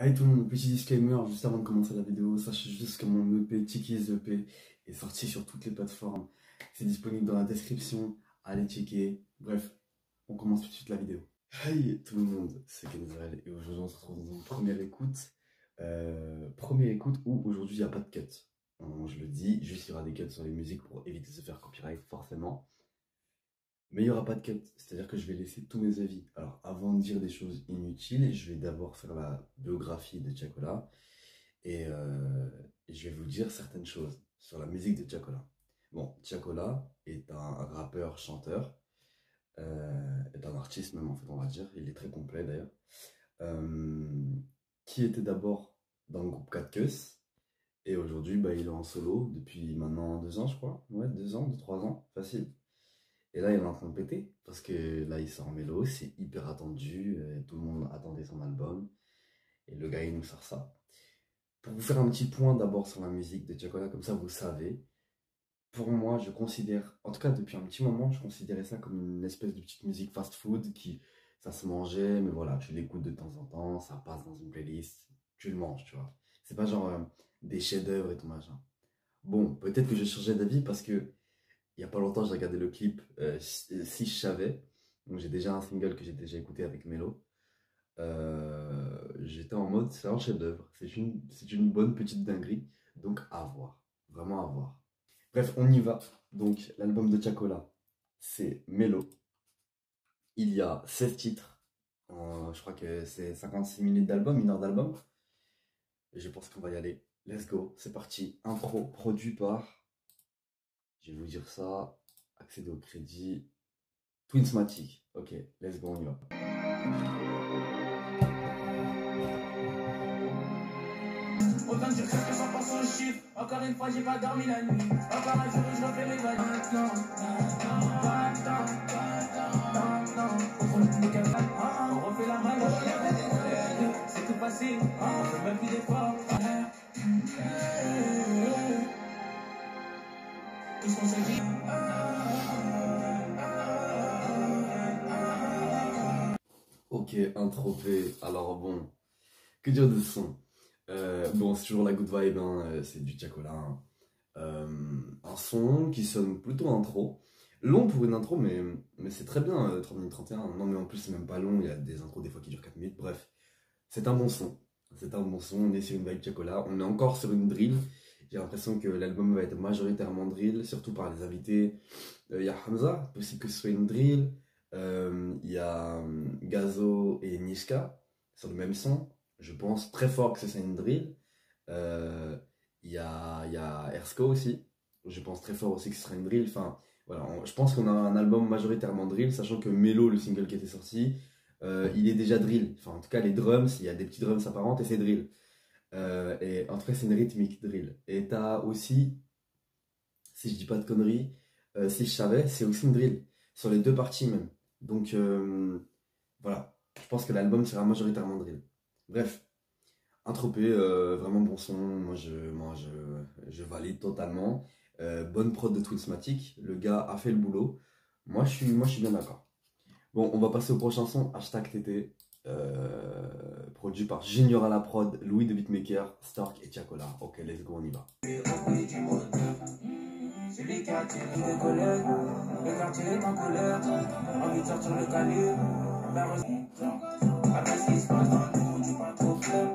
Allez tout le monde, petit disclaimer juste avant de commencer la vidéo, sachez juste que mon EP, Tiki's EP, est sorti sur toutes les plateformes. C'est disponible dans la description, allez checker. Bref, on commence tout de suite la vidéo. Hey tout le monde, c'est Kenzel et aujourd'hui on se retrouve dans une première écoute. Première écoute où aujourd'hui il n'y a pas de cut. Je le dis, juste il y aura des cuts sur les musiques pour éviter de se faire copyright forcément. Mais il n'y aura pas de cut, c'est-à-dire que je vais laisser tous mes avis. Alors, avant de dire des choses inutiles, je vais d'abord faire la biographie de Tiakola et je vais vous dire certaines choses sur la musique de Tiakola. Bon, Tiakola est un rappeur, chanteur, est un artiste même en fait, on va dire. Il est très complet d'ailleurs. Euh, qui était d'abord dans le groupe 4 Queues et aujourd'hui, bah, il est en solo depuis maintenant 2 ans, je crois. Ouais, 2 ans, 3 ans, facile. Et là, il est en train de péter parce que là, il sort Mélo, c'est hyper attendu, tout le monde attendait son album et le gars, il nous sort ça. Pour vous faire un petit point d'abord sur la musique de Tiakola, comme ça vous savez, pour moi, je considère, en tout cas depuis un petit moment, je considérais ça comme une espèce de petite musique fast-food qui, ça se mangeait, mais voilà, tu l'écoutes de temps en temps, ça passe dans une playlist, tu le manges, tu vois. C'est pas genre des chefs-d'œuvre et tout machin. Bon, peut-être que je changeais d'avis parce que il n'y a pas longtemps, j'ai regardé le clip Si je savais. Donc j'ai déjà un single que j'ai déjà écouté avec Mélo. J'étais en mode, c'est un chef-d'œuvre. C'est une bonne petite dinguerie. Donc à voir. Vraiment à voir. Bref, on y va. Donc l'album de Tiakola, c'est Mélo. Il y a 16 titres. Je crois que c'est 56 minutes d'album, 1 heure d'album. Et je pense qu'on va y aller. Let's go, c'est parti. Intro produit par, je vais vous dire ça, accéder au crédit. Twinsmatic. Ok, let's go, on y va. Autant dire que 100% chiffre. Encore une fois, j'ai pas dormi la nuit. Encore un jour où je refais mes vannes. Maintenant, on refait la malle. C'est tout facile. On fait même plus d'efforts. Tout ce qu'on s'est dit. Ok, intro P. Alors bon, que dire de ce son? Bon, c'est toujours la good vibe, hein, c'est du Tiakola. Hein. Un son qui sonne plutôt intro. Long pour une intro, mais c'est très bien, 30 minutes 31. Non, mais en plus, c'est même pas long, il y a des intros des fois qui durent 4 minutes. Bref, c'est un bon son. C'est un bon son, on est sur une vibe Tiakola. On est encore sur une drill. J'ai l'impression que l'album va être majoritairement drill, surtout par les invités. Il y a Hamza, possible que ce soit une drill. Il y a Gazo et Niska sur le même son. Je pense très fort que c'est une drill. Il y a Ersko aussi. Je pense très fort aussi que ce sera une drill. Enfin, voilà, je pense qu'on a un album majoritairement drill, sachant que Mélo, le single qui était sorti, il est déjà drill. Enfin, en tout cas, les drums, il y a des petits drums apparentes et c'est drill. Et en tout cas, c'est une rythmique drill. Et t'as aussi, si je dis pas de conneries, si je savais, c'est aussi une drill. Sur les deux parties même. Donc, voilà. Je pense que l'album sera majoritairement drill. Bref. Intropé, vraiment bon son, moi je valide totalement. Bonne prod de Twinsmatic, le gars a fait le boulot. Moi je suis bien d'accord. Bon, on va passer au prochain son, hashtag TT, produit par Junior à la prod, Louis de Beatmaker, Stark et Tiakola. Ok, let's go, on y va. Celui qui a tiré les collègues, le quartier est en colère, envie de sortir le calibre, après ce qui se passe dans le monde, du pas trop clair.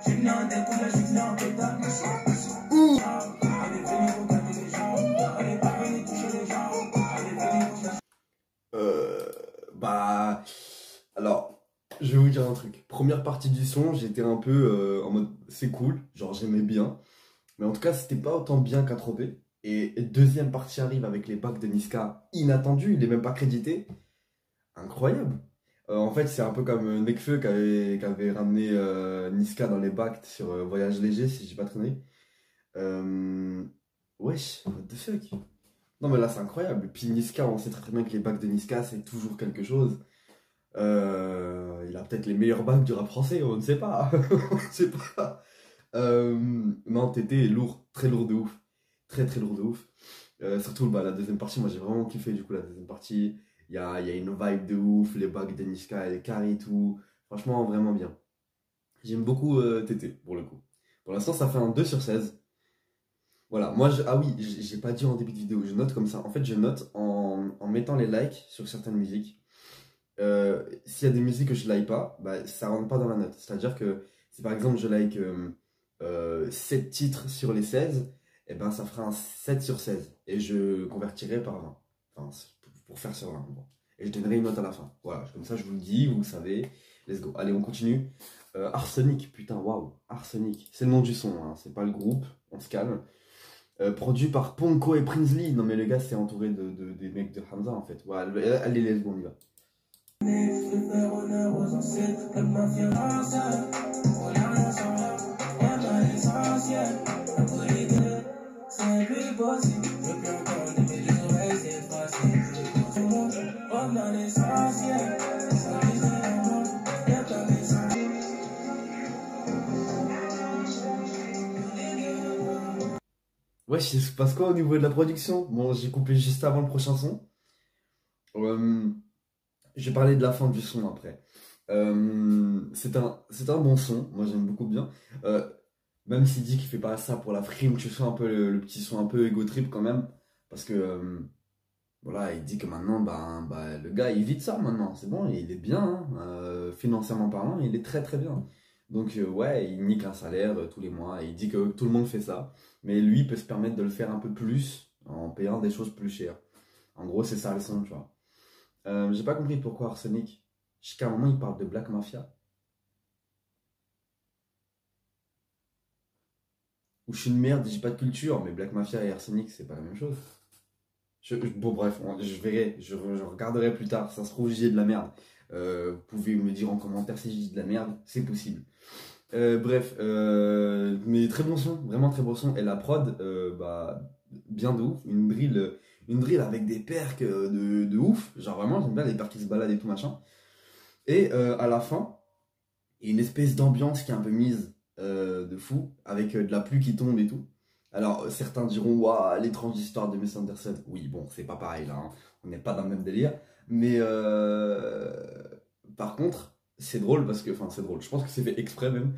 J'ai venu en découvert, j'ai venu en pétard. Elle est venue pour calmer les gens, elle est pas venue toucher les gens, elle est venue pour chercher. Bah, alors, je vais vous dire un truc. Première partie du son, j'étais un peu en mode c'est cool, genre j'aimais bien. Mais en tout cas, c'était pas autant bien qu'Atropé. Et deuxième partie arrive avec les bacs de Niska inattendus, il est même pas crédité. Incroyable. En fait, c'est un peu comme Nekfeu qui avait ramené Niska dans les bacs sur Voyage léger, si j'ai pas traîné. Wesh, what the fuck. Non mais là c'est incroyable. Puis Niska, on sait très très bien que les bacs de Niska c'est toujours quelque chose. Il a peut-être les meilleurs bacs du rap français, on ne sait pas. On ne sait pas. Non, Tété est lourd, très lourd de ouf. Très très lourd de ouf. Surtout bah, la deuxième partie, moi j'ai vraiment kiffé du coup la deuxième partie. il y a une vibe de ouf, les bacs de Niska, elle carry tout. Franchement, vraiment bien. J'aime beaucoup TT pour le coup. Pour l'instant, ça fait un 2/16. Voilà, moi, ah oui, j'ai pas dit en début de vidéo, je note comme ça. En fait, je note en mettant les likes sur certaines musiques. S'il y a des musiques que je like pas, bah, ça rentre pas dans la note. C'est-à-dire que si par exemple je like 7 titres sur les 16, et ben ça fera un 7/16. Et je convertirai par 20. Enfin, c'est pour faire sur 20. Bon. Et je donnerai une note à la fin. Voilà, comme ça je vous le dis, vous le savez. Let's go. Allez, on continue. Arsenic, putain, waouh. Arsenic. C'est le nom du son, hein, c'est pas le groupe. On se calme. Produit par Ponko et Prinsley. Non mais le gars c'est entouré des mecs de Hamza en fait. Ouais, allez, let's go, on y va. Je fais honneur aux ancêtres, comme ma fiancée. On a rien sans rien, on a l'essentiel. Après deux, c'est plus possible. Je peux entendre mes deux oreilles, c'est facile. Tout le monde, on a l'essentiel. Ça dit vraiment, y'a pas l'essentiel. Ouais, il se passe quoi au niveau de la production? Bon, j'ai coupé juste avant le prochain son. Euh, je vais parler de la fin du son après. C'est un bon son, moi j'aime beaucoup bien. Euh, Même s'il dit qu'il fait pas ça pour la frime, tu sens un peu le petit son un peu ego trip quand même. Parce que voilà, il dit que maintenant, le gars il vit de ça maintenant, c'est bon, il est bien, hein. Financièrement parlant, il est très très bien. Donc ouais, il nique un salaire tous les mois, et il dit que tout le monde fait ça. Mais lui peut se permettre de le faire un peu plus en payant des choses plus chères. En gros, c'est ça le son, tu vois. J'ai pas compris pourquoi Arsenic. Jusqu'à un moment, il parle de Black Mafia. Ou je suis une merde, j'ai pas de culture, mais Black Mafia et Arsenic, c'est pas la même chose. Bon, bref, je verrai, je regarderai plus tard. Ça se trouve, j'ai de la merde. Vous pouvez me dire en commentaire si j'ai dit de la merde, c'est possible. Bref, mais très bon son, vraiment très bon son. Et la prod, bien de ouf. Une drill avec des percs de ouf. Genre vraiment, j'aime bien les percs qui se baladent et tout machin. Et à la fin, il y a une espèce d'ambiance qui est un peu mise de fou, avec de la pluie qui tombe et tout. Alors, certains diront, waouh, l'étrange histoire de Miss Anderson. Oui, bon, c'est pas pareil là, hein. On n'est pas dans le même délire. Mais par contre, c'est drôle parce que, enfin, c'est drôle. Je pense que c'est fait exprès même,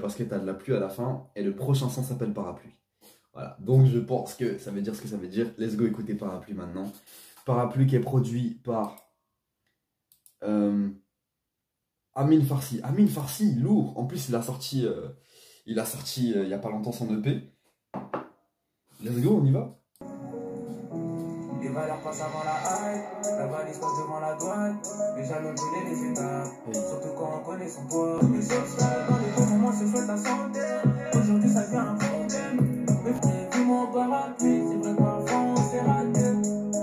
parce que t'as de la pluie à la fin et le prochain son s'appelle Parapluie. Voilà, donc je pense que ça veut dire ce que ça veut dire. Let's go écouter Parapluie maintenant. Parapluie qui est produit par euh, Amine Farsi. Amine Farsi, lourd. En plus, il y a pas longtemps son EP. Let's go, on y va. Les valeurs passent avant la hype, la valise passe devant la douane. Mais jamais brûler les étapes, surtout quand on connaît son poids. Tous les obstacles, dans les bons moments, se souhaitent la santé. Aujourd'hui, ça devient un problème. Mais frère, vu mon parapluie, c'est vrai que parfois on s'est raté.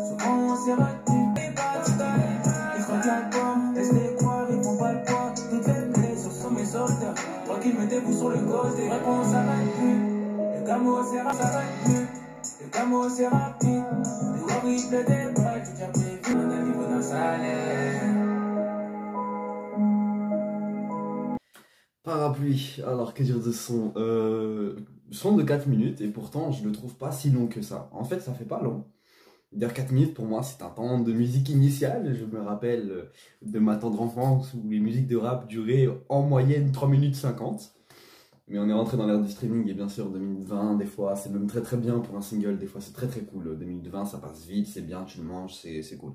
Souvent on s'est raté. Les batailles, ils se regardent pas, laisse-les croire, ils font pas le poids. Toutes les blessures sont mes soldats. Moi qui me débouche sur le gauche, des réponses s'arrêtent plus. Le camo s'arrête plus. Le camo c'est rapide. Le horrible débat, j'ai déjà prévu un niveau d'un salaire. Parapluie. Alors, que dire de son son de 4 minutes, et pourtant, je le trouve pas si long que ça. En fait, ça fait pas long. Dire 4 minutes, pour moi, c'est un temps de musique initiale. Je me rappelle de ma tendre enfance où les musiques de rap duraient en moyenne 3 minutes 50. Mais on est rentré dans l'ère du streaming et bien sûr 2020, des fois c'est même très très bien pour un single, des fois c'est très très cool. 2020 ça passe vite, c'est bien, tu le manges, c'est cool.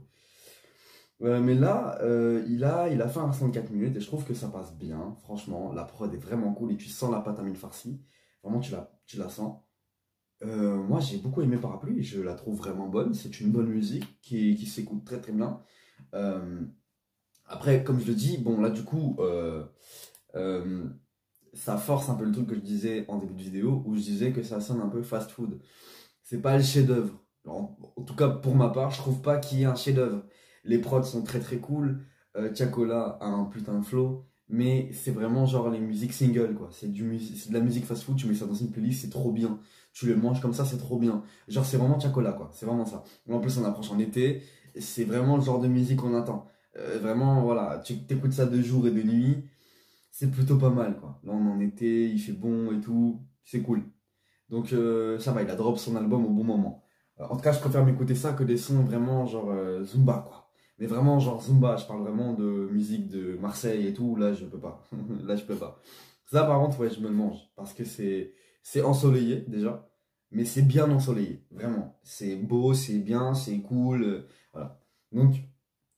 Mais là, il a fait un son de 4 minutes et je trouve que ça passe bien. Franchement, la prod est vraiment cool et tu sens la pâte à mille farcie. Vraiment, tu la sens. Moi j'ai beaucoup aimé Parapluie, je la trouve vraiment bonne. C'est une bonne musique qui s'écoute très très bien. Euh, Après, comme je le dis, bon là du coup. Euh, Ça force un peu le truc que je disais en début de vidéo où je disais que ça sonne un peu fast food. C'est pas le chef-d'œuvre. En tout cas, pour ma part, je trouve pas qu'il y ait un chef-d'œuvre. Les prods sont très très cool. Tiakola a un putain de flow. Mais c'est vraiment genre les musiques singles quoi. C'est de la musique fast food, tu mets ça dans une playlist, c'est trop bien. Tu le manges comme ça, c'est trop bien. Genre, c'est vraiment Tiakola quoi. C'est vraiment ça. En plus, on approche en été. C'est vraiment le genre de musique qu'on attend. Vraiment, voilà. Tu t'écoutes ça de jour et de nuit, c'est plutôt pas mal quoi. Là on est en été, il fait bon et tout, c'est cool. Donc ça va, il a drop son album au bon moment. En tout cas, je préfère m'écouter ça que des sons vraiment genre Zumba quoi. Mais vraiment, genre Zumba, je parle vraiment de musique de Marseille et tout, là, je peux pas. Là, je peux pas. Ça, par contre, ouais, je me le mange. Parce que c'est ensoleillé, déjà. Mais c'est bien ensoleillé, vraiment. C'est beau, c'est bien, c'est cool. Voilà. Donc,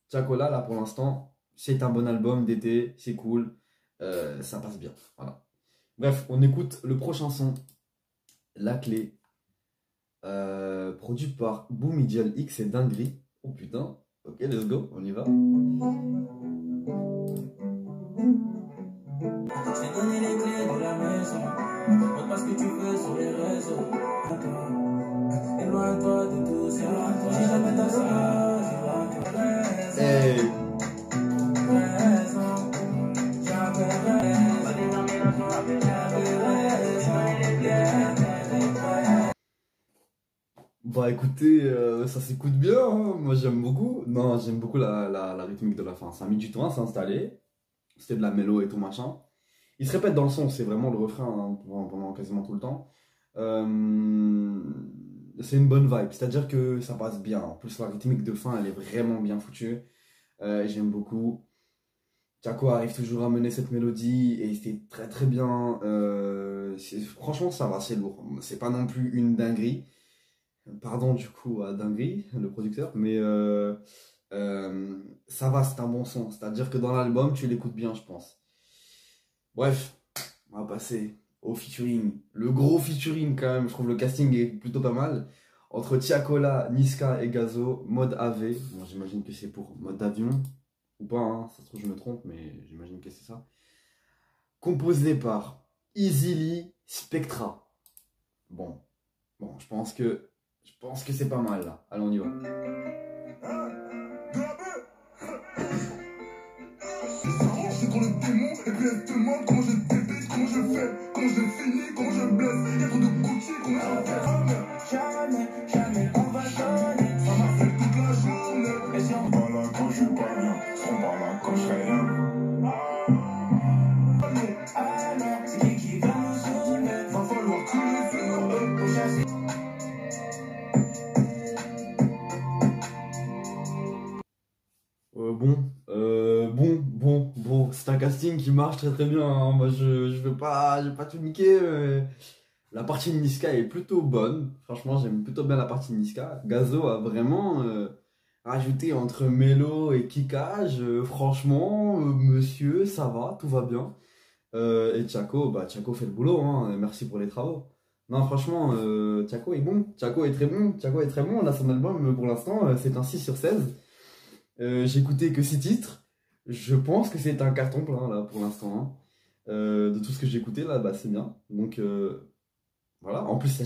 Tiakola, là, pour l'instant, c'est un bon album d'été, c'est cool. Ça passe bien. Voilà. Bref, on écoute le prochain son, La Clé. Produit par Boomidial X et Dinguerie. Oh putain. Ok, let's go, on y va. Je t'ai donné les clés de la maison. Montre pas ce que tu veux sur les réseaux. Éloigne-toi de tout ça. Si jamais t'as ça, Hey. raison. J'avais raison. Bah écoutez, ça s'écoute bien, hein. Moi j'aime beaucoup. Non, j'aime beaucoup la rythmique de la fin. Ça a mis du temps à s'installer. C'était de la mélo et tout machin. Il se répète dans le son, c'est vraiment le refrain hein, pendant quasiment tout le temps. C'est une bonne vibe, c'est-à-dire que ça passe bien. En plus, la rythmique de fin, elle est vraiment bien foutue. J'aime beaucoup. Tiako arrive toujours à mener cette mélodie et c'est très très bien. Franchement, ça va, c'est lourd. C'est pas non plus une dinguerie. Pardon du coup à Dinguerie, le producteur, mais ça va, c'est un bon son. C'est-à-dire que dans l'album, tu l'écoutes bien, je pense. Bref, on va passer au featuring. Le gros featuring quand même, je trouve le casting est plutôt pas mal. Entre Tiakola, Niska et Gazo, mode AV. Bon, j'imagine que c'est pour mode avion. Ou pas, hein, ça se trouve je me trompe, mais j'imagine que c'est ça. Composé par Easily Spectra. Bon, je pense que c'est pas mal là. Allez, on y va. C'est pour le démon, et puis elle se demande comment je débite, comment je fais, comment je finis, comment je blesse. Y'a trop de Gucci, comment je fais. Jamais, on va donner. Ça m'a fait toute la journée. Et si on parle là quand je suis pas bien, on parle là quand je serai rien. Alors, c'est qui va nous soulever. Va falloir que les faire, pour chasser. Bon, c'est un casting qui marche très très bien, hein. Moi je veux pas tout niquer. La partie de Niska est plutôt bonne. Franchement, j'aime plutôt bien la partie de Niska. Gazo a vraiment rajouté entre mélo et kickage. Franchement, monsieur, ça va, tout va bien. Et Tiako fait le boulot, hein. Merci pour les travaux. Non, franchement, Tiako est bon. Tiako est très bon. Tiako est très bon. Là, son album, pour l'instant, c'est un 6/16. J'ai écouté que 6 titres. Je pense que c'est un carton plein là pour l'instant, hein. De tout ce que j'ai écouté là, bah c'est bien. Donc voilà. En plus, il y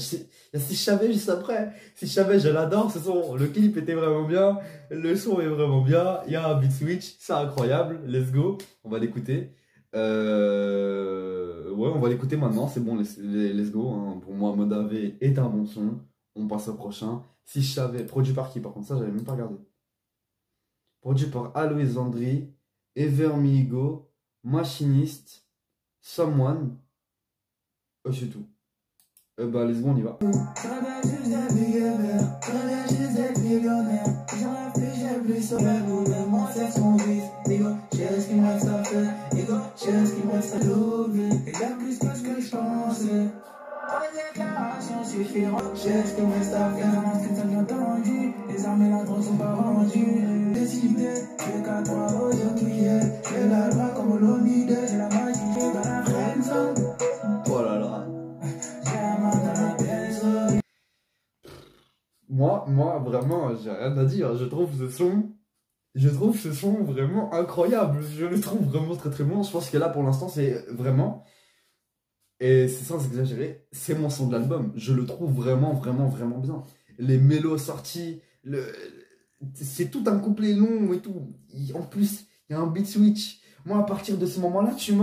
a Si je savais juste après. Si je savais, je l'adore ce son. Le clip était vraiment bien. Le son est vraiment bien. Il y a un beat switch, c'est incroyable. Let's go. On va l'écouter. Ouais, on va l'écouter maintenant. C'est bon, let's go, hein. Pour moi, Mode AV est un bon son. On passe au prochain. Si je savais, produit par qui par contre, ça j'avais même pas regardé. Produit par Aloïs Landry, Evermigo, Machiniste, Someone. C'est tout. Bah, les secondes, on y va. J'ai ce qui me reste à faire, c'est ça bien entendu. Les armes et la drogue sont pas rendues. Décidé, j'ai qu'à toi aujourd'hui. J'ai la loi comme l'omide, j'ai la magie, j'ai dans la friendzone. Oh là là. J'ai la main dans la pièce. Moi, vraiment, j'ai rien à dire. Je trouve ce son vraiment incroyable. Je le trouve vraiment très très bon. Je pense que là, pour l'instant, c'est vraiment, et c'est sans exagérer, c'est mon son de l'album. Je le trouve vraiment, vraiment, vraiment bien. Les mélos sortis, c'est tout un couplet long et tout. En plus, il y a un beat switch. Moi, à partir de ce moment-là, tu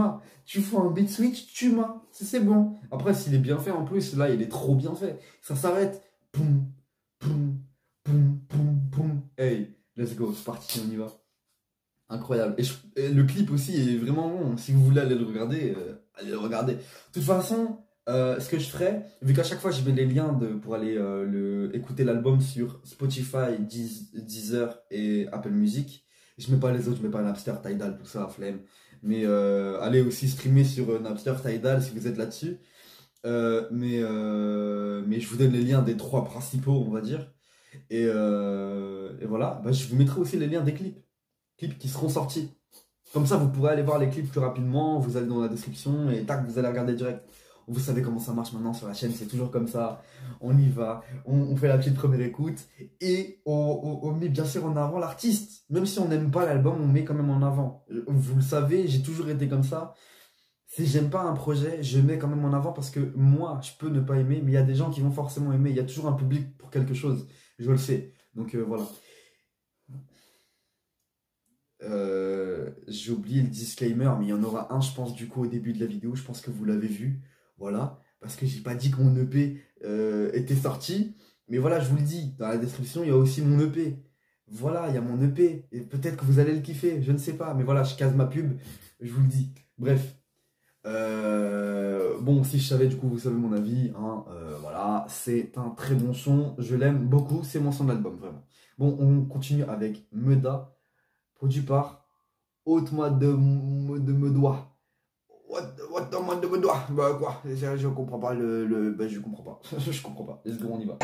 fais un beat switch, tu m'as. C'est bon. Après, s'il est bien fait, en plus, là, il est trop bien fait. Ça s'arrête. Poum, poum, poum, poum, poum. Hey, let's go, c'est parti, on y va. Incroyable. Et le clip aussi est vraiment bon. Si vous voulez aller le regarder, allez le regarder. De toute façon, ce que je ferai, vu qu'à chaque fois je mets les liens pour aller écouter l'album sur Spotify, Deezer et Apple Music, Je mets pas les autres, je mets pas Napster, Tidal, tout ça, flemme. Mais allez aussi streamer sur Napster, Tidal si vous êtes là-dessus. Mais je vous donne les liens des 3 principaux, on va dire. Et voilà, bah, je vous mettrai aussi les liens des clips qui seront sortis. Comme ça, vous pourrez aller voir les clips plus rapidement. Vous allez dans la description et tac, vous allez regarder direct. Vous savez comment ça marche maintenant sur la chaîne, c'est toujours comme ça. On y va, on fait la petite première écoute et on met bien sûr en avant l'artiste. Même si on n'aime pas l'album, on met quand même en avant. Vous le savez, j'ai toujours été comme ça. Si j'aime pas un projet, je mets quand même en avant parce que moi, je peux ne pas aimer, mais il y a des gens qui vont forcément aimer. Il y a toujours un public pour quelque chose. Je le sais. Donc voilà. J'ai oublié le disclaimer, mais il y en aura un, je pense, du coup, au début de la vidéo. Je pense que vous l'avez vu. Voilà. Parce que j'ai pas dit que mon EP était sorti. Mais voilà, je vous le dis. Dans la description, il y a aussi mon EP. Voilà, il y a mon EP. Et peut-être que vous allez le kiffer. Je ne sais pas. Mais voilà, je case ma pub. Je vous le dis. Bref. Bon, si je savais, du coup, vous savez mon avis. Hein, voilà. C'est un très bon son. Je l'aime beaucoup. C'est mon son d'album, vraiment. Bon, on continue avec Meda. Produit par Haute-moi de me doigt. What de me doigt. Bah quoi, je comprends pas bah je comprends pas. Je comprends pas. Let's go, on y va.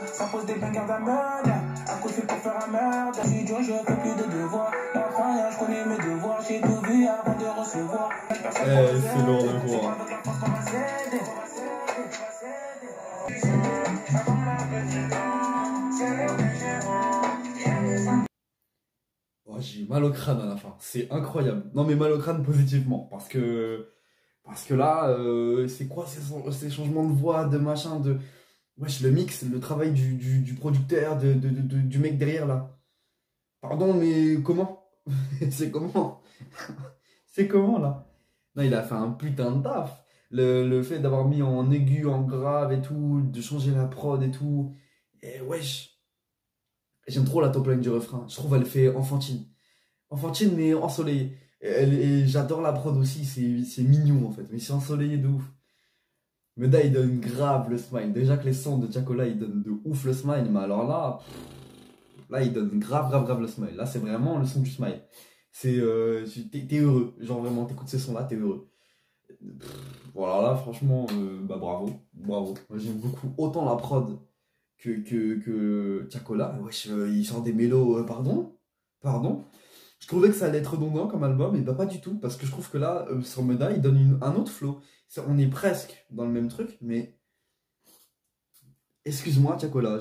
Ça pose des bagarres d'amende. Un coup de fil pour faire un merde. Je suis dur, je fais plus de devoirs. Enfin, je connais mes devoirs. J'ai tout vu avant de recevoir. C'est lourd de voir. Oh, j'ai eu mal au crâne à la fin, c'est incroyable. Non mais mal au crâne positivement, parce que là, c'est quoi ces changements de voix, de machin, de... Wesh, le mix, le travail du producteur, du mec derrière là. Pardon, mais comment? C'est comment? C'est comment là? Non, il a fait un putain de taf. Le fait d'avoir mis en aigu, en grave et tout, de changer la prod et tout. Et wesh. J'aime trop la top line du refrain. Je trouve elle fait enfantine. Enfantine mais ensoleillée. Et j'adore la prod aussi, c'est mignon en fait. Mais c'est ensoleillé de ouf. Meda il donne grave le smile. Déjà que les sons de Tiakola ils donnent de ouf le smile. Mais alors là, là il donne grave le smile. Là c'est vraiment le son du smile. C'est t'es heureux. Genre vraiment t'écoutes ces sons là, t'es heureux. Voilà là franchement bah bravo. Moi j'aime beaucoup autant la prod que Tiakola. Wesh, il sort des mélos, pardon. Je trouvais que ça allait être redondant comme album, et bah pas du tout, parce que je trouve que là, sur Meda, il donne un autre flow. On est presque dans le même truc, mais excuse-moi Tiakola,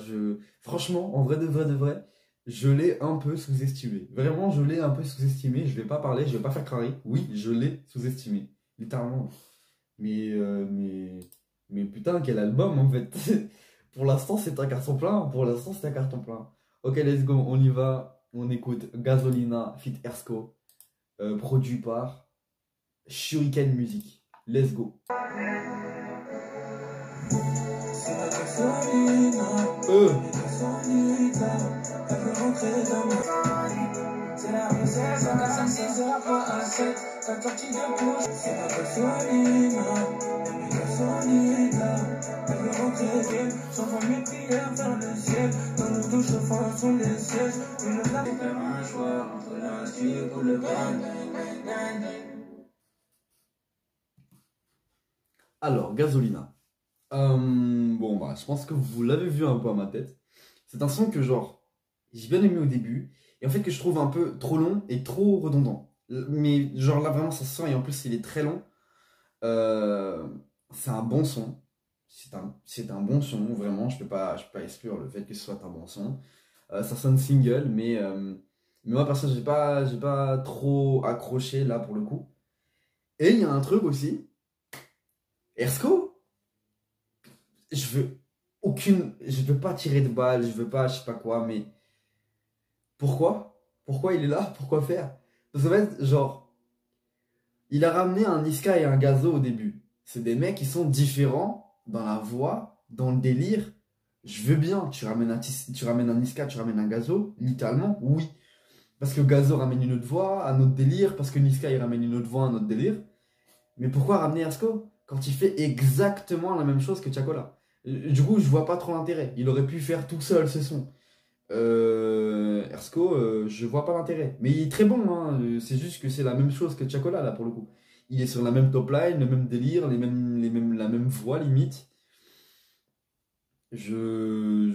franchement, en vrai de vrai, je l'ai un peu sous-estimé. Vraiment, je l'ai un peu sous-estimé, je vais pas parler, je vais pas faire carré. Oui, je l'ai sous-estimé, littéralement. Mais putain, quel album en fait. Pour l'instant, c'est un carton plein. Ok, let's go, on y va. On écoute Gasolina feat Ersko, produit par Shuriken Music. Let's go. C'est la recette, ça casse un 6 heures, pas un 7. Ça sortit de bouche, c'est la gasolina. La gasolina. Elle veut rentrer, s'envoie mes prières vers le ciel. Dans nos douches, chauffant sur les sièges. Une blague et faire un choix entre l'instru ou le bang. Alors, Gasolina. Bon, bah, je pense que vous l'avez vu un peu à ma tête. C'est un son que, genre, j'ai bien aimé au début. Et en fait, que je trouve un peu trop long et trop redondant. Mais, genre, là, vraiment, ça se sent. Et en plus, il est très long. C'est un bon son. C'est un bon son, vraiment. Je peux pas exclure le fait que ce soit un bon son. Ça sonne single, mais moi, perso, j'ai pas trop accroché, là, pour le coup. Et il y a un truc aussi. Ersko, je veux pas tirer de balle, je veux pas, je sais pas quoi, mais pourquoi il est là? Pourquoi faire? Parce qu'en fait, genre, il a ramené un Niska et un Gazo au début. C'est des mecs qui sont différents dans la voix, dans le délire. Je veux bien, tu ramènes un Niska, tu ramènes un Gazo, littéralement, oui. Parce que Gazo ramène une autre voix, un autre délire, parce que Niska il ramène une autre voix, un autre délire. Mais pourquoi ramener Ersko quand il fait exactement la même chose que Tiakola? Du coup, je vois pas trop l'intérêt. Il aurait pu faire tout seul ce son. Ersko, je vois pas l'intérêt. Mais il est très bon, hein. C'est juste que c'est la même chose que Chacola, là, pour le coup. Il est sur la même top line, le même délire, la même voix, limite. Je...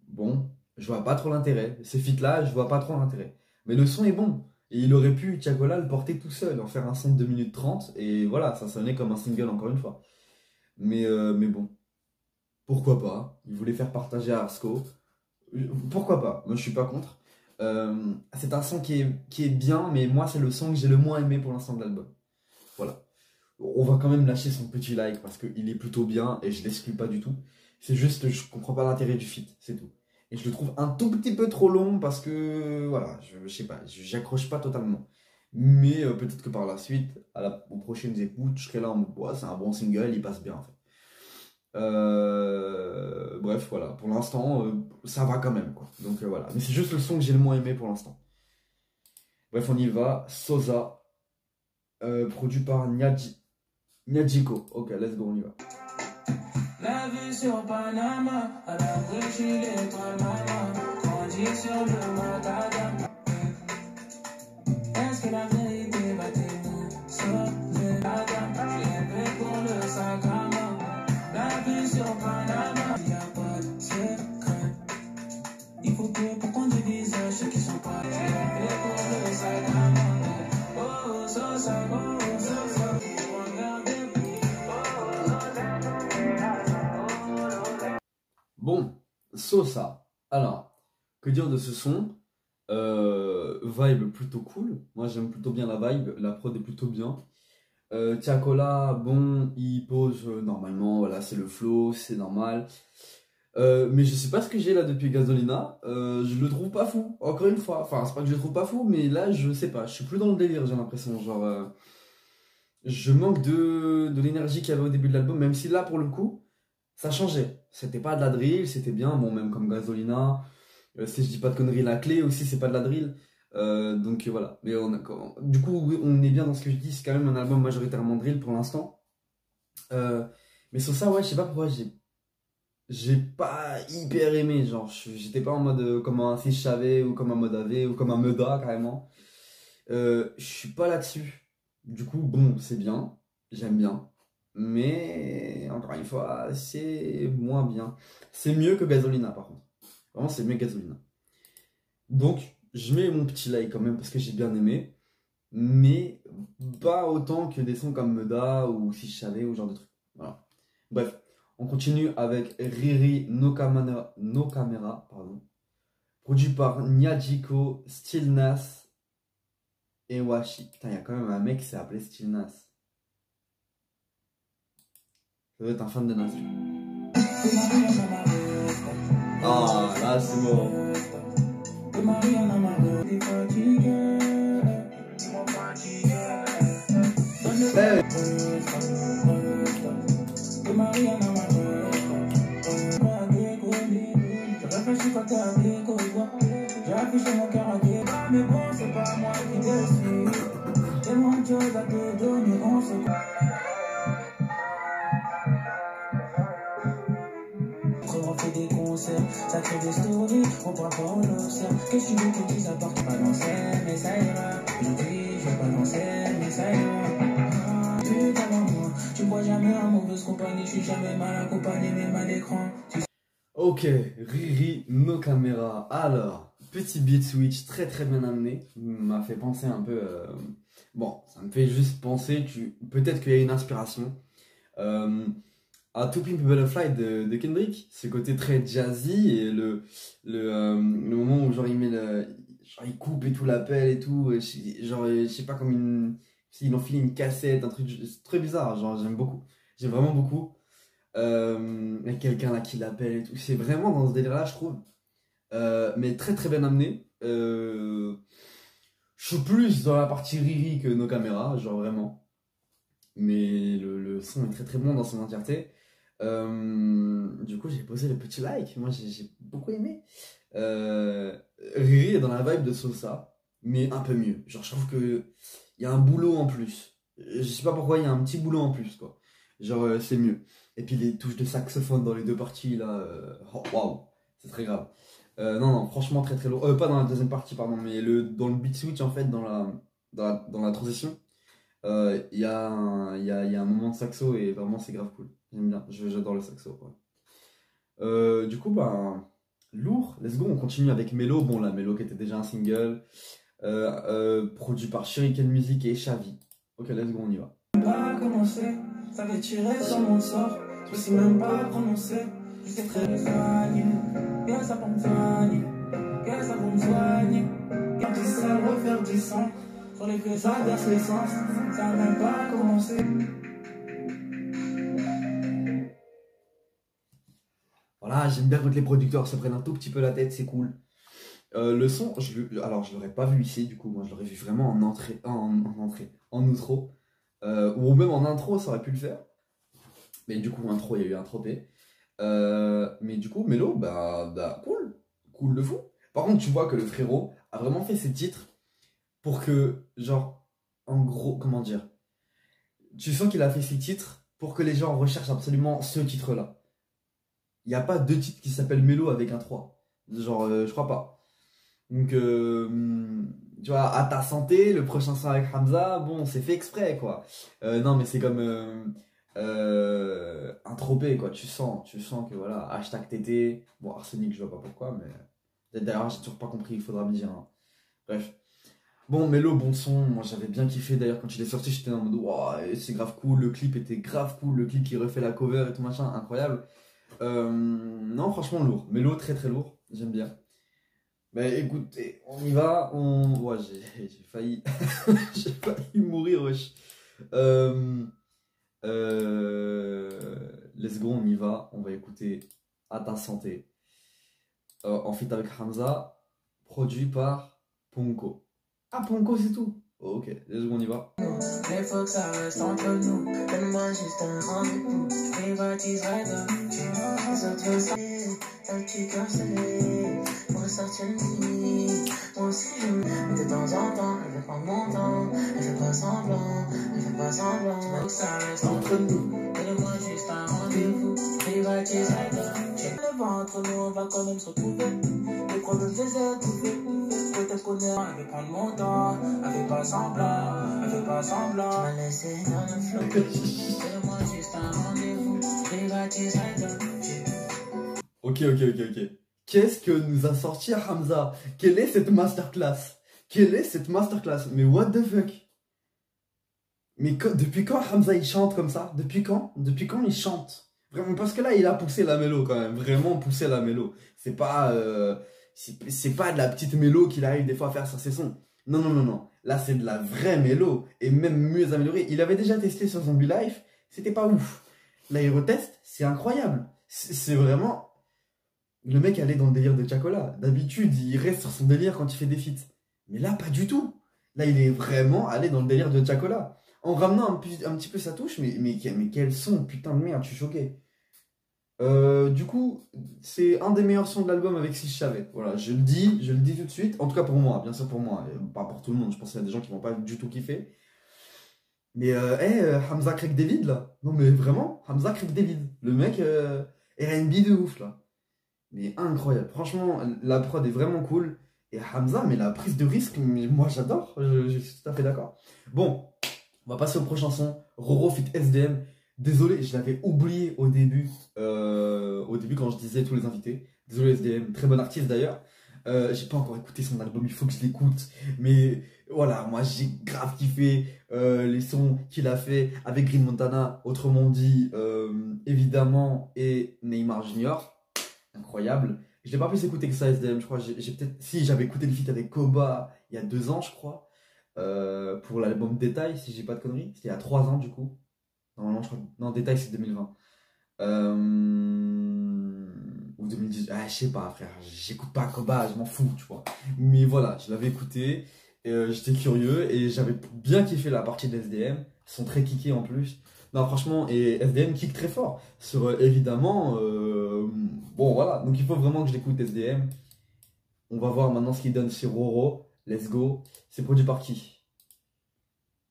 Bon, je vois pas trop l'intérêt. Ces feats-là, je vois pas trop l'intérêt. Mais le son est bon. Et il aurait pu, Chacola, le porter tout seul, en faire un son de 2 minutes 30. Et voilà, ça sonnait comme un single, encore une fois. Mais bon, pourquoi pas. Il voulait faire partager à Arsco. Pourquoi pas? Moi, je suis pas contre. C'est un son qui est bien, mais moi, c'est le son que j'ai le moins aimé pour l'instant de l'album. Voilà. On va quand même lâcher son petit like parce qu'il est plutôt bien et je l'exclus pas du tout. C'est juste que je comprends pas l'intérêt du feat, c'est tout. Et je le trouve un tout petit peu trop long parce que, voilà, je sais pas, j'accroche pas totalement. Mais peut-être que par la suite, aux prochaines écoutes, je serai là en mode, ouais, c'est un bon single, il passe bien en fait. Bref, voilà, pour l'instant, ça va quand même, quoi. Donc voilà, mais c'est juste le son que j'ai le moins aimé pour l'instant. Bref, on y va. Sosa, produit par Nyadjiko. Ok, let's go, on y va. La vue sur Panama, à la rue, il est toi, maman. Grandi sur le macadam. Est-ce que la vérité va t'aimer? Sauver la dame, j'ai fait pour le sac à main. La vue sur Panama, y a pas de secret. Il faut que pour qu'on divise ceux qui sont pas. J'ai fait pour le sac à main. Oh, ça, ça, oh, ça, ça. Bon, Sosa. Alors, que dire de ce son? Vibe plutôt cool. Moi, j'aime plutôt bien la vibe. La prod est plutôt bien. Tiakola, bon, il pose normalement. Voilà, c'est le flow, c'est normal. Mais je sais pas ce que j'ai là depuis Gasolina. Je le trouve pas fou. Encore une fois. Enfin, c'est pas que je le trouve pas fou, mais là, je sais pas. Je suis plus dans le délire, j'ai l'impression. Genre, je manque de l'énergie qu'il y avait au début de l'album, même si là, pour le coup, ça changeait. C'était pas de la drill, c'était bien. Bon, même comme Gasolina. Si je dis pas de conneries, la clé aussi, c'est pas de la drill. Donc voilà. Mais du coup, oui, on est bien dans ce que je dis. C'est quand même un album majoritairement drill pour l'instant. Mais sur ça, ouais, je sais pas pourquoi j'ai pas hyper aimé. Genre, j'étais pas en mode comme un Si je savais, ou comme un mode AV, ou comme un Meda carrément. Je suis pas là-dessus. Du coup, bon, c'est bien. J'aime bien. Mais encore une fois, c'est moins bien. C'est mieux que Gasolina par contre. Vraiment, c'est mieux que Gasolina. Donc, je mets mon petit like quand même parce que j'ai bien aimé. Mais pas autant que des sons comme Meda ou Si je savais ou ce genre de trucs. Voilà. Bref, on continue avec Riri No Camera, pardon. Produit par Nyajiko, Still Nas et Washi. Putain, il y a quand même un mec qui s'est appelé Still Nas. Ça doit être un fan de Nas. Ah, là c'est bon. Hey. J'ai affiché mon cœur à débat, mais bon, c'est pas moi qui décide. J'ai moins de choses à te donner, on se bat. On fait des concerts, ça crée des stories, on parle pas, on l'observe. Qu'est-ce que tu veux qu'on dise à part tu pas danser, mais ça ira. Je dis, je vais pas danser, mais ça ira. Tu es avant moi, tu vois jamais en mauvaise compagnie, je suis jamais mal accompagné, même à l'écran. Ok, Riri No Camera. Alors, petit beat switch très très bien amené. M'a fait penser un peu. Bon, ça me fait juste penser. Peut-être qu'il y a une inspiration. À To Pimp a Butterfly de Kendrick. Ce côté très jazzy et le moment où genre il met genre il coupe et tout l'appel et tout. Genre, je sais pas, comme s'il enfile une cassette, un truc. C'est très bizarre. Genre, j'aime beaucoup. J'aime vraiment beaucoup. Et quelqu'un là qui l'appelle et tout. C'est vraiment dans ce délire là, je trouve. Mais très très bien amené. Je suis plus dans la partie Riri que nos caméras, genre vraiment. Mais le son est très très bon dans son entièreté. Du coup, j'ai posé le petit like. Moi, j'ai beaucoup aimé. Riri est dans la vibe de Sosa, mais un peu mieux. Genre, je trouve que il y a un boulot en plus. Je sais pas pourquoi, il y a un petit boulot en plus, quoi. Genre, c'est mieux. Et puis les touches de saxophone dans les deux parties, là, oh, waouh, c'est très grave. Non, non, franchement, très très lourd. Pas dans la deuxième partie, pardon, mais dans le beat switch, en fait, dans la transition, il y a un moment de saxo et vraiment, c'est grave cool. J'aime bien, j'adore le saxo. Ouais. Du coup, bah, lourd, let's go, on continue avec Mélo. Bon, là, Mélo qui était déjà un single, produit par Shuriken Music et Xavi. Ok, let's go, on y va. Pas commencer, ça va tirer sur mon sort. Je sais même pas prononcer. J'étais très soigné, que ça pour me soigner, que ça pour me soigner. Garde du sale, refaire du sang. Sur les pieds, ça verse l'essence. Ça n'a même pas commencé. Voilà, j'aime bien quand les producteurs se prennent un tout petit peu la tête, c'est cool. Le son, alors je l'aurais pas vu ici, du coup, moi je l'aurais vu vraiment en entrée, en outro, ou même en intro, ça aurait pu le faire. Mais du coup, intro, il y a eu un tropé. Mais du coup, Mélo, cool, cool de fou. Par contre, tu vois que le frérot a vraiment fait ses titres pour que, genre, en gros, comment dire, tu sens qu'il a fait ses titres pour que les gens recherchent absolument ce titre-là. Il n'y a pas deux titres qui s'appellent Mélo avec un 3. Genre, je crois pas. Donc, tu vois, à ta santé, le prochain son avec Hamza, bon, c'est fait exprès, quoi. Non, mais c'est comme un tropé, quoi. Tu sens que, voilà, hashtag TT. Bon, Arsenic, je vois pas pourquoi, mais d'ailleurs, j'ai toujours pas compris, il faudra me dire. Hein. Bref. Bon, Mélo, bon son, moi j'avais bien kiffé d'ailleurs quand il est sorti, j'étais en mode, waouh, c'est grave cool, le clip était grave cool, le clip qui refait la cover et tout machin, incroyable. Non, franchement, lourd. Mélo, très très lourd, j'aime bien. Bah écoutez, on y va, Ouais, j'ai failli... j'ai failli mourir, wesh. Let's go, on y va, on va écouter À ta santé. En feat avec Hamza, produit par Ponko. Ah, Ponko, c'est tout. Ok, let's go, on y va. Mais faut que ça reste entre nous. Donne-moi juste un rendez-vous. Je privatiserai de les autres salés, t'as le petit cœur scellé. Pour sortir le nuit, moi aussi je mais de temps en temps, elle veut prendre mon temps. Elle fait pas semblant, elle fait pas semblant. Tu m'as dit que ça reste entre nous. Donne-moi juste un rendez-vous. Je privatiserai de le vent entre nous, on va quand même se retrouver. Les problèmes, je les ai trouvés. Peut-être qu'on est, elle veut prendre mon temps. Elle fait pas semblant, elle fait pas semblant. Tu m'as laissé dans le flot. Donne-moi juste un rendez-vous. Privatiserai de Ok. Qu'est-ce que nous a sorti Hamza? Quelle est cette masterclass? Quelle est cette masterclass? Mais what the fuck? Mais depuis quand Hamza il chante comme ça? Depuis quand? Depuis quand il chante? Vraiment, parce que là il a poussé la mélo quand même, vraiment poussé la mélo. C'est pas, c'est pas de la petite mélo qu'il arrive des fois à faire sur ses sons. Non. Là c'est de la vraie mélo, et même mieux améliorée. Il avait déjà testé sur Zombie Life, c'était pas ouf. Là il reteste, c'est incroyable. C'est vraiment... Le mec allait dans le délire de Chacola. D'habitude, il reste sur son délire quand il fait des feats. Mais là, pas du tout. Là, il est vraiment allé dans le délire de Chacola. En ramenant un petit peu sa touche, mais quel son, putain de merde, je suis choqué. Du coup, c'est un des meilleurs sons de l'album avec Si je savais. Voilà, je le dis tout de suite. En tout cas pour moi, bien sûr pour moi. Pas pour tout le monde, je pense qu'il y a des gens qui vont pas du tout kiffer. Mais, Hamza Craig David, là. Non, mais vraiment, Hamza Craig David. Le mec, R&B de ouf, là. Mais incroyable. Franchement, la prod est vraiment cool. Et Hamza, mais la prise de risque, mais moi j'adore. Je suis tout à fait d'accord. Bon, on va passer au prochain son. Roro fit SDM. Désolé, je l'avais oublié au début. Au début, quand je disais tous les invités. Désolé, SDM. Très bon artiste d'ailleurs. J'ai pas encore écouté son album, il faut que je l'écoute. Mais voilà, moi j'ai grave kiffé les sons qu'il a fait avec Green Montana. Autrement dit, évidemment, et Neymar Junior. Incroyable. Je l'ai pas plus écouté que ça, SDM, je crois. J'ai peut-être... Si, j'avais écouté le feat avec Koba il y a 2 ans, je crois. Pour l'album Détail, si j'ai pas de conneries. C'était il y a 3 ans, du coup. Normalement, je crois... Non, Détail, c'est 2020. Ou 2010. Ah, je sais pas, frère. J'écoute pas Koba, je m'en fous, tu vois. Mais voilà, je l'avais écouté. J'étais curieux et j'avais bien kiffé la partie de SDM. Ils sont très kickés en plus. Non, franchement, et SDM kick très fort. Sur, évidemment, bon, voilà. Donc, il faut vraiment que je l'écoute, SDM. On va voir maintenant ce qu'il donne sur Roro. Let's go. C'est produit par qui?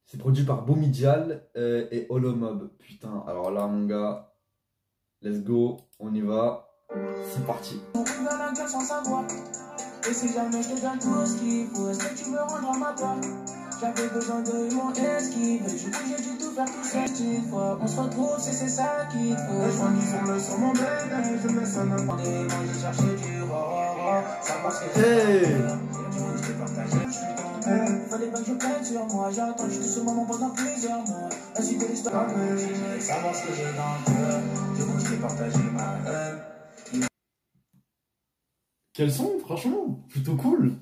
C'est produit par Bomidial et Holomob. Putain, alors là, mon gars, Let's go, on y va. C'est parti. On prie dans la gueule sans savoir. Et si jamais je te donne tout ce qu'il faut, est-ce que tu veux rendre à ma part? J'avais besoin de mon esquive, du coup j'ai dû tout faire tout seul une fois. On se retrouve, c'est ça qu'il te faut. Je prends du son, le son, mon bébé, je me sonne un pandé, moi j'ai cherché du roi, savoir ce que je t'ai partagé, je suis tombé. Fallait pas que je prenne sur moi, j'ai attendu ce moment pendant plusieurs mois. La suite de l'histoire, savoir ce que j'ai dans le cœur, du coup je t'ai partagé ma haine. Quels sont, franchement, plutôt cool.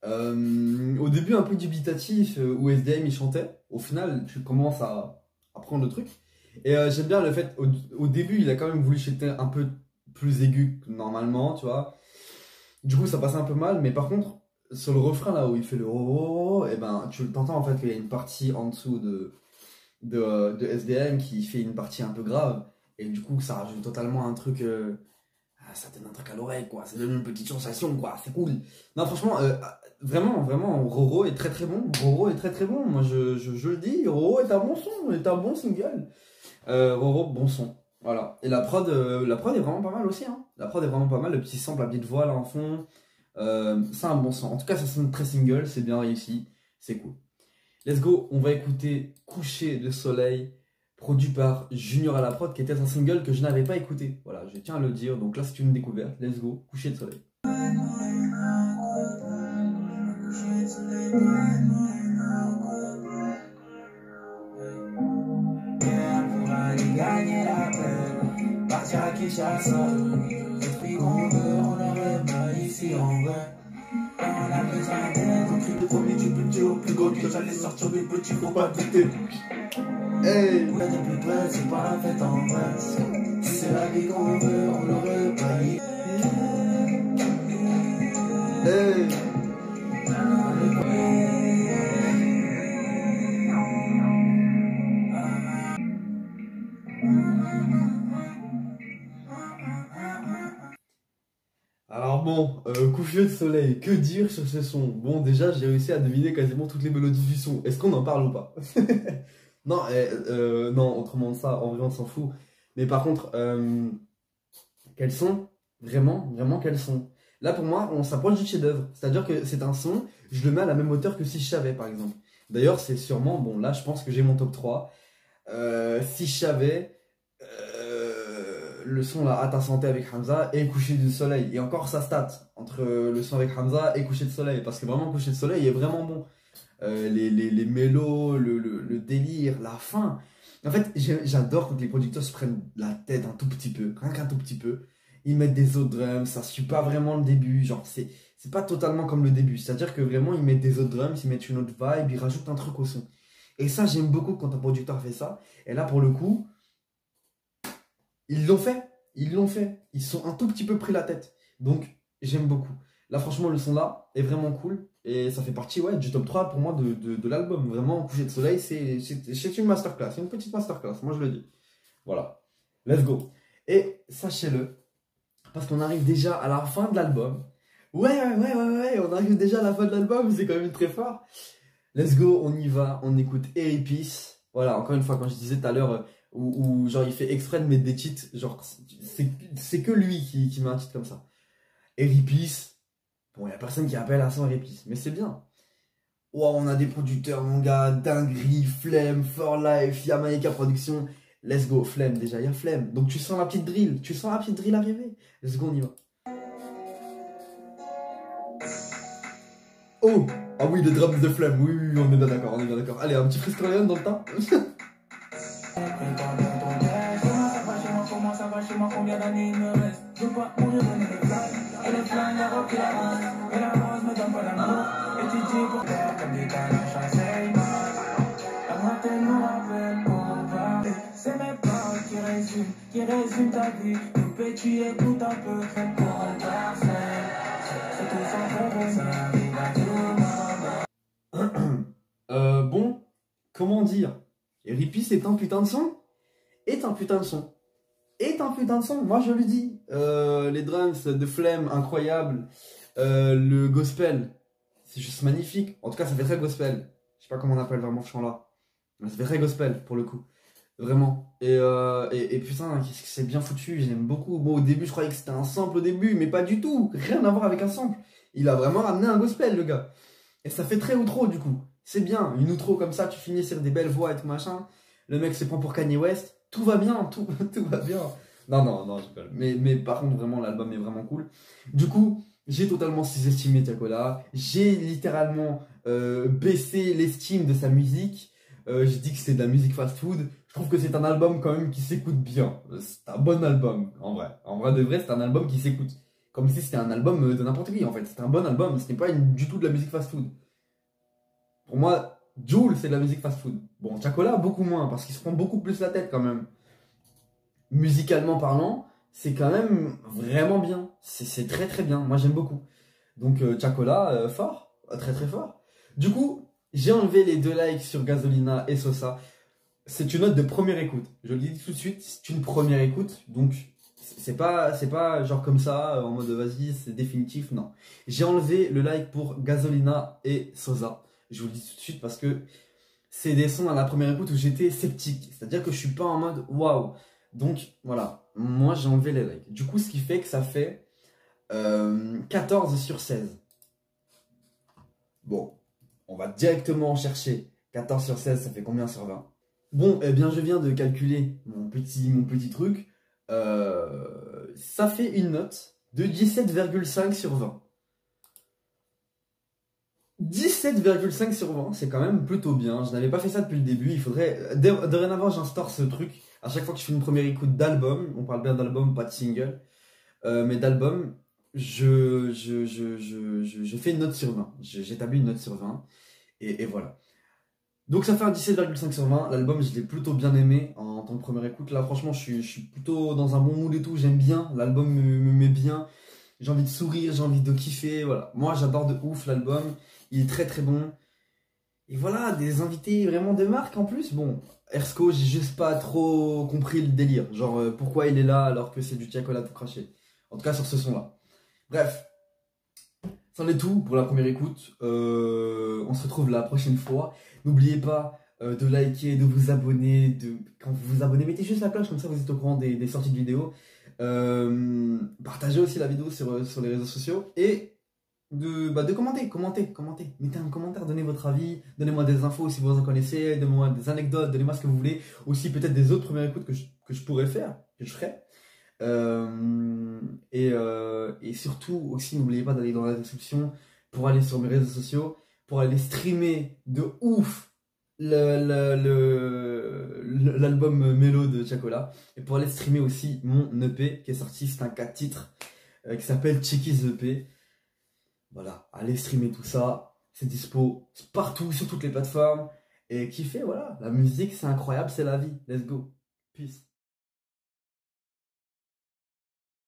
Au début, un peu dubitatif, où SDM il chantait. Au final, tu commences à prendre le truc. Et j'aime bien le fait, au début, il a quand même voulu chanter un peu plus aigu que normalement, tu vois. Du coup, ça passait un peu mal, mais par contre, sur le refrain là où il fait le oh, et ben, tu t'entends en fait qu'il y a une partie en dessous de SDM qui fait une partie un peu grave. Et du coup, ça rajoute totalement un truc. Ça donne un truc à l'oreille, quoi. Ça donne une petite sensation, quoi. C'est cool. Non, franchement, vraiment, vraiment, Roro est très très bon. Roro est très très bon. Moi, je le dis, Roro est un bon son, est un bon single. Roro, bon son. Voilà. Et la prod est vraiment pas mal aussi, hein. La prod est vraiment pas mal. Le petit sample, la petite voix là en fond. C'est un bon son. En tout cas, ça sonne très single. C'est bien réussi. C'est cool. Let's go. On va écouter Coucher de soleil, produit par Junior à la prod, qui était un single que je n'avais pas écouté. Voilà, je tiens à le dire. Donc là, c'est une découverte. Let's go. Coucher de soleil. Partir à Kinshasa, le prix qu'on veut, on n'aurait pas ici en vrai. On a besoin d'aide, on crie de premier du petit au plus gros, que j'allais sortir des petits, faut pas douter. Hey! Ouais, de plus près, c'est pas la fête en vrai. Si c'est la vie qu'on veut, on l'aurait pas ici. Hey! Alors bon, coucher de soleil, que dire sur ce son? Bon, déjà, j'ai réussi à deviner quasiment toutes les mélodies du son. Est-ce qu'on en parle ou pas? Non, non, autrement de ça, en vrai, on s'en fout. Mais par contre, quels sont? Vraiment, vraiment, quels sont? Là, pour moi, on s'approche du chef-d'œuvre. C'est-à-dire que c'est un son, je le mets à la même hauteur que si je savais, par exemple. D'ailleurs, c'est sûrement, bon, là, je pense que j'ai mon top 3. Si je savais, le son là, à ta santé avec Hamza et coucher du soleil. Et encore, ça stat entre le son avec Hamza et coucher de soleil. Parce que vraiment, coucher de soleil est vraiment bon. Les mélos, le délire, la fin. En fait, j'adore quand les producteurs se prennent la tête un tout petit peu, rien qu'un tout petit peu. Ils mettent des autres drums, ça suit pas vraiment le début. Genre, c'est pas totalement comme le début. C'est-à-dire que vraiment, ils mettent des autres drums, ils mettent une autre vibe, ils rajoutent un truc au son. Et ça, j'aime beaucoup quand un producteur fait ça. Et là, pour le coup, ils l'ont fait. Ils l'ont fait. Ils sont un tout petit peu pris la tête. Donc, j'aime beaucoup. Là, franchement, le son là est vraiment cool. Et ça fait partie ouais, du top 3 pour moi de l'album. Vraiment, Coucher de soleil, c'est une masterclass. C'est une petite masterclass. Moi, je le dis. Voilà. Let's go. Et sachez-le, parce qu'on arrive déjà à la fin de l'album. Ouais. On arrive déjà à la fin de l'album. C'est quand même très fort. Let's go, on y va, on écoute Eripice. Voilà, encore une fois, quand je disais tout à l'heure, où genre il fait exprès de mettre des titres, genre c'est que lui qui met un titre comme ça. Eripice, bon, il n'y a personne qui appelle à son Eripice, mais c'est bien. Wow, on a des producteurs, mon gars, Dinguerie, Flemme, For Life, Yamaika Production. Let's go, Flemme, déjà, il y a Flemme. Donc tu sens la petite drill arriver. Let's go, on y va. Oh! Ah oui, les drums de Flemme, oui, on est bien d'accord, Allez, un petit freestyle dans le temps. Comment ça va chez moi, combien d'années il me reste? Je veux pas mourir dans les flammes. Et les flammes, la robe et la rose. Et la rose me donne pas l'amour. Et tu dis pour faire comme des calages à Seymour. La moitié nous rappelle qu'on va. C'est mes paroles qui résument ta vie. Coupé, tu écoutes un peu. Fait pour un parcelle. C'est tout sans problème. Ça arrive à tout moment. Bon, comment dire? Eripice est un putain de son. Moi je le dis. Les drums de Flemme, incroyable. Le gospel, c'est juste magnifique. En tout cas, ça fait très gospel. Je sais pas comment on appelle vraiment ce chant là. Mais ça fait très gospel pour le coup. Vraiment. Et putain, qu'est-ce que c'est bien foutu, j'aime beaucoup. Bon, au début, je croyais que c'était un sample au début, mais pas du tout. Rien à voir avec un sample. Il a vraiment ramené un gospel, le gars. Et ça fait très outro, du coup. C'est bien, une outro comme ça, tu finis sur des belles voix et tout machin. Le mec se prend pour Kanye West. Tout va bien, tout va bien. Non, je rigole. Mais par contre, vraiment, l'album est vraiment cool. Du coup, j'ai totalement sous-estimé Tiakola. J'ai littéralement baissé l'estime de sa musique. J'ai dit que c'était de la musique fast-food. Je trouve que c'est un album quand même qui s'écoute bien. C'est un bon album, en vrai. En vrai de vrai, c'est un album qui s'écoute. Comme si c'était un album de n'importe qui, en fait. C'était un bon album, ce n'est pas du tout de la musique fast-food. Pour moi, Jul, c'est de la musique fast-food. Bon, Tiakola, beaucoup moins, parce qu'il se prend beaucoup plus la tête quand même. Musicalement parlant, c'est quand même vraiment bien. C'est très très bien. Moi, j'aime beaucoup. Donc, Tiakola, fort. Très très fort. Du coup, j'ai enlevé les 2 likes sur Gasolina et Sosa. C'est une note de première écoute. Je le dis tout de suite, c'est une première écoute. Donc, c'est pas genre comme ça, en mode vas-y, c'est définitif. Non. J'ai enlevé le like pour Gasolina et Sosa. Je vous le dis tout de suite parce que c'est des sons à la première écoute où j'étais sceptique. C'est-à-dire que je suis pas en mode waouh. Donc, voilà. Moi, j'ai enlevé les likes. Du coup, ce qui fait que ça fait 14 sur 16. Bon, on va directement chercher 14 sur 16, ça fait combien sur 20? Bon, eh bien, je viens de calculer mon petit truc. Ça fait une note de 17,5 sur 20. 17,5 sur 20, c'est quand même plutôt bien. Je n'avais pas fait ça depuis le début. Il faudrait. Dorénavant, j'instaure ce truc. À chaque fois que je fais une première écoute d'album, on parle bien d'album, pas de single, mais d'album, je fais une note sur 20. J'établis une note sur 20. Et voilà. Donc ça fait un 17,5 sur 20. L'album, je l'ai plutôt bien aimé en tant que première écoute. Là, franchement, je suis plutôt dans un bon mood et tout. J'aime bien. L'album me met bien. J'ai envie de sourire, j'ai envie de kiffer. Voilà. Moi, j'adore de ouf l'album. Il est très très bon. Et voilà, des invités vraiment de marque en plus. Bon, Ersko, j'ai juste pas trop compris le délire. Genre, pourquoi il est là alors que c'est du Tiakola tout craché. En tout cas, sur ce son-là. Bref, c'en est tout pour la première écoute. On se retrouve la prochaine fois. N'oubliez pas de liker, de vous abonner. Quand vous vous abonnez, mettez juste la cloche, comme ça vous êtes au courant des sorties de vidéos. Partagez aussi la vidéo sur les réseaux sociaux. Et de commenter. Mettez un commentaire, donnez votre avis. Donnez-moi des infos si vous en connaissez. Donnez-moi des anecdotes, donnez-moi ce que vous voulez. Aussi peut-être des autres premières écoutes que je pourrais faire, que je ferai. Et surtout aussi n'oubliez pas d'aller dans la description pour aller sur mes réseaux sociaux, pour aller streamer de ouf l'album Mélo de Tiakola, et pour aller streamer aussi mon EP qui est sorti, c'est un 4 titres qui s'appelle Cheeky's EP. Voilà, allez streamer tout ça, c'est dispo partout sur toutes les plateformes et kiffez, voilà, la musique c'est incroyable, c'est la vie, let's go, peace.